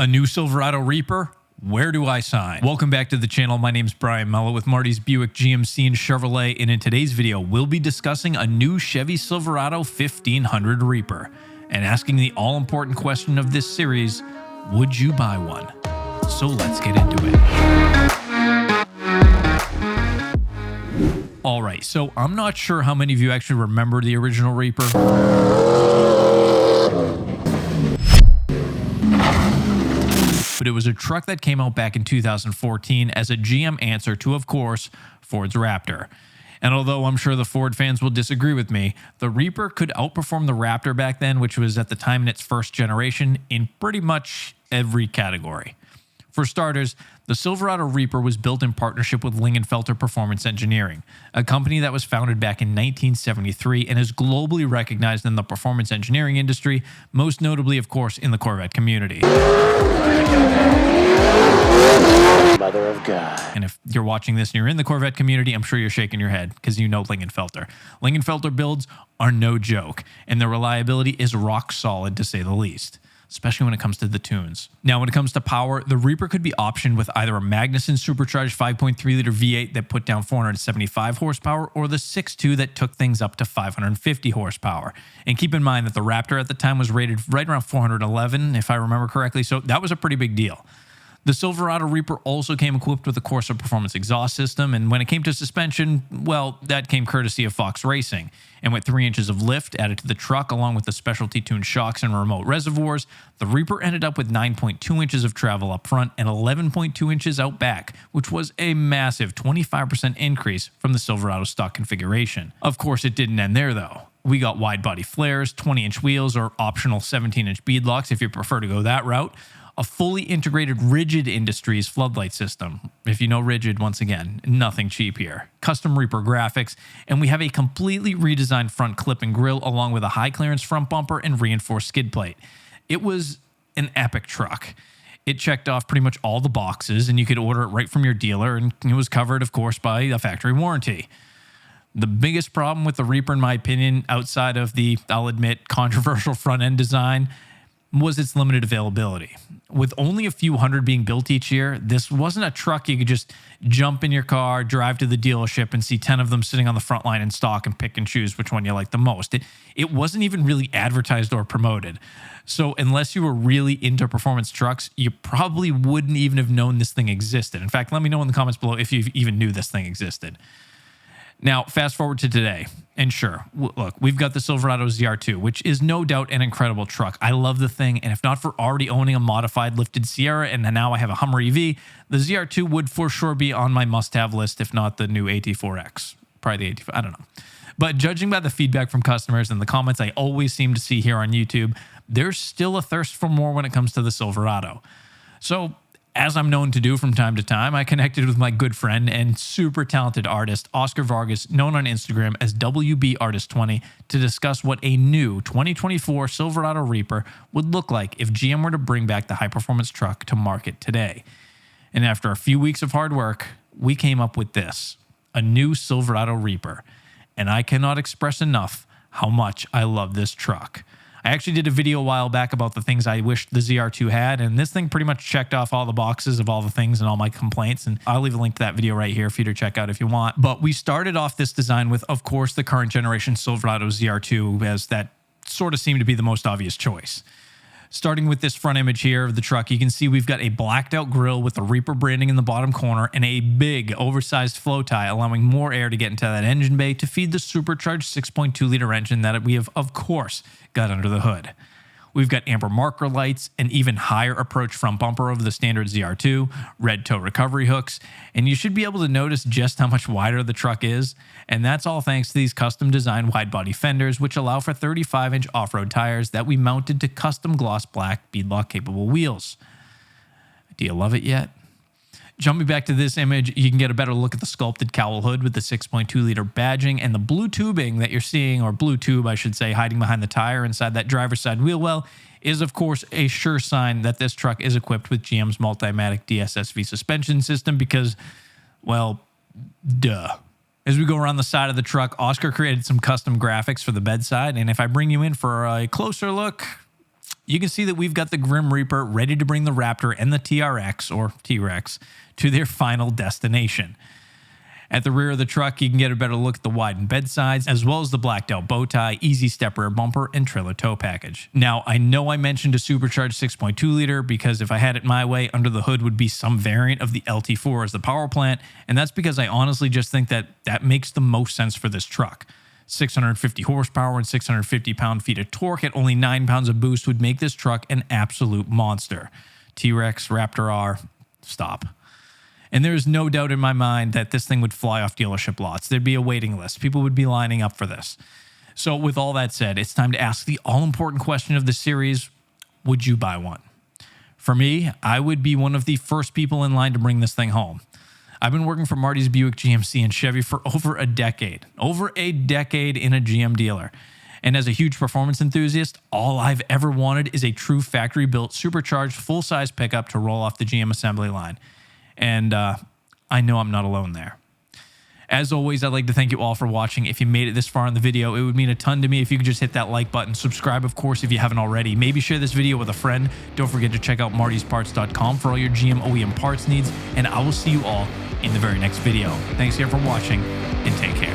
A new Silverado Reaper? Where do I sign? Welcome back to the channel. My name's Brian Mello with Marty's Buick GMC and Chevrolet, and in today's video, we'll be discussing a new Chevy Silverado 1500 Reaper and asking the all-important question of this series, would you buy one? So let's get into it. All right, so I'm not sure how many of you actually remember the original Reaper. But it was a truck that came out back in 2014 as a GM answer to, of course, Ford's Raptor. And although I'm sure the Ford fans will disagree with me, the Reaper could outperform the Raptor back then, which was at the time in its first generation, in pretty much every category. For starters, the Silverado Reaper was built in partnership with Lingenfelter Performance Engineering, a company that was founded back in 1973 and is globally recognized in the performance engineering industry, most notably, of course, in the Corvette community. Mother of God. And if you're watching this and you're in the Corvette community, I'm sure you're shaking your head because you know Lingenfelter. Lingenfelter builds are no joke, and their reliability is rock solid to say the least, especially when it comes to the tunes. Now, when it comes to power, the Reaper could be optioned with either a Magnuson supercharged 5.3-liter V8 that put down 475 horsepower or the 6.2 that took things up to 550 horsepower. And keep in mind that the Raptor at the time was rated right around 411, if I remember correctly, so that was a pretty big deal. The Silverado Reaper also came equipped with a Corsa Performance exhaust system, and when it came to suspension, well, that came courtesy of Fox Racing. And with 3 inches of lift added to the truck, along with the specialty tuned shocks and remote reservoirs, the Reaper ended up with 9.2 inches of travel up front and 11.2 inches out back, which was a massive 25% increase from the Silverado stock configuration. Of course, it didn't end there, though. We got wide body flares, 20-inch wheels, or optional 17-inch beadlocks if you prefer to go that route, a fully integrated Rigid Industries floodlight system. If you know Rigid, once again, nothing cheap here. Custom Reaper graphics, and we have a completely redesigned front clip and grille along with a high clearance front bumper and reinforced skid plate. It was an epic truck. It checked off pretty much all the boxes, and you could order it right from your dealer, and it was covered, of course, by a factory warranty. The biggest problem with the Reaper, in my opinion, outside of the, I'll admit, controversial front-end design, was its limited availability. With only a few hundred being built each year, this wasn't a truck you could just jump in your car, drive to the dealership, and see 10 of them sitting on the front line in stock and pick and choose which one you like the most. It wasn't even really advertised or promoted. So unless you were really into performance trucks, you probably wouldn't even have known this thing existed. In fact, let me know in the comments below if you even knew this thing existed. Now, fast forward to today, and sure, look, we've got the Silverado ZR2, which is no doubt an incredible truck. I love the thing, and if not for already owning a modified lifted Sierra, and now I have a Hummer EV, the ZR2 would for sure be on my must-have list, if not the new AT4X. Probably the AT4, I don't know. But judging by the feedback from customers and the comments I always seem to see here on YouTube, there's still a thirst for more when it comes to the Silverado. So, as I'm known to do from time to time, I connected with my good friend and super talented artist, Oscar Vargas, known on Instagram as WBArtist20, to discuss what a new 2024 Silverado Reaper would look like if GM were to bring back the high-performance truck to market today. And after a few weeks of hard work, we came up with this, a new Silverado Reaper. And I cannot express enough how much I love this truck. I actually did a video a while back about the things I wished the ZR2 had, and this thing pretty much checked off all the boxes of all the things and all my complaints, and I'll leave a link to that video right here for you to check out if you want. But we started off this design with, of course, the current generation Silverado ZR2, as that sort of seemed to be the most obvious choice. Starting with this front image here of the truck, you can see we've got a blacked out grille with the Reaper branding in the bottom corner and a big oversized flow tie, allowing more air to get into that engine bay to feed the supercharged 6.2-liter engine that we have, of course, got under the hood. We've got amber marker lights, an even higher approach front bumper over the standard ZR2, red toe recovery hooks, and you should be able to notice just how much wider the truck is, and that's all thanks to these custom designed wide body fenders, which allow for 35-inch off-road tires that we mounted to custom gloss black beadlock capable wheels. Do you love it yet? Jumping back to this image, you can get a better look at the sculpted cowl hood with the 6.2-liter badging and the blue tubing that you're seeing, or blue tube, I should say, hiding behind the tire inside that driver's side wheel well is, of course, a sure sign that this truck is equipped with GM's Multimatic DSSV suspension system because, well, duh. As we go around the side of the truck, Oscar created some custom graphics for the bedside, and if I bring you in for a closer look, You can see that we've got the Grim Reaper ready to bring the Raptor and the TRX, or T-Rex, to their final destination. At the rear of the truck, you can get a better look at the widened bed sides, as well as the blacked out bow tie, easy step rear bumper, and trailer tow package. Now, I know I mentioned a supercharged 6.2 liter because if I had it my way, under the hood would be some variant of the LT4 as the power plant, and that's because I honestly just think that that makes the most sense for this truck. 650 horsepower and 650 pound-feet of torque at only 9 pounds of boost would make this truck an absolute monster. T-Rex, Raptor R, stop. And there is no doubt in my mind that this thing would fly off dealership lots. There'd be a waiting list. People would be lining up for this. So with all that said, it's time to ask the all-important question of the series: would you buy one? For me, I would be one of the first people in line to bring this thing home. I've been working for Marty's Buick GMC and Chevy for over a decade in a GM dealer. And as a huge performance enthusiast, all I've ever wanted is a true factory-built, supercharged, full-size pickup to roll off the GM assembly line. And I know I'm not alone there. As always, I'd like to thank you all for watching. If you made it this far in the video, it would mean a ton to me if you could just hit that like button. Subscribe, of course, if you haven't already. Maybe share this video with a friend. Don't forget to check out martysparts.com for all your GM OEM parts needs. And I will see you all in the very next video. Thanks again for watching, and take care.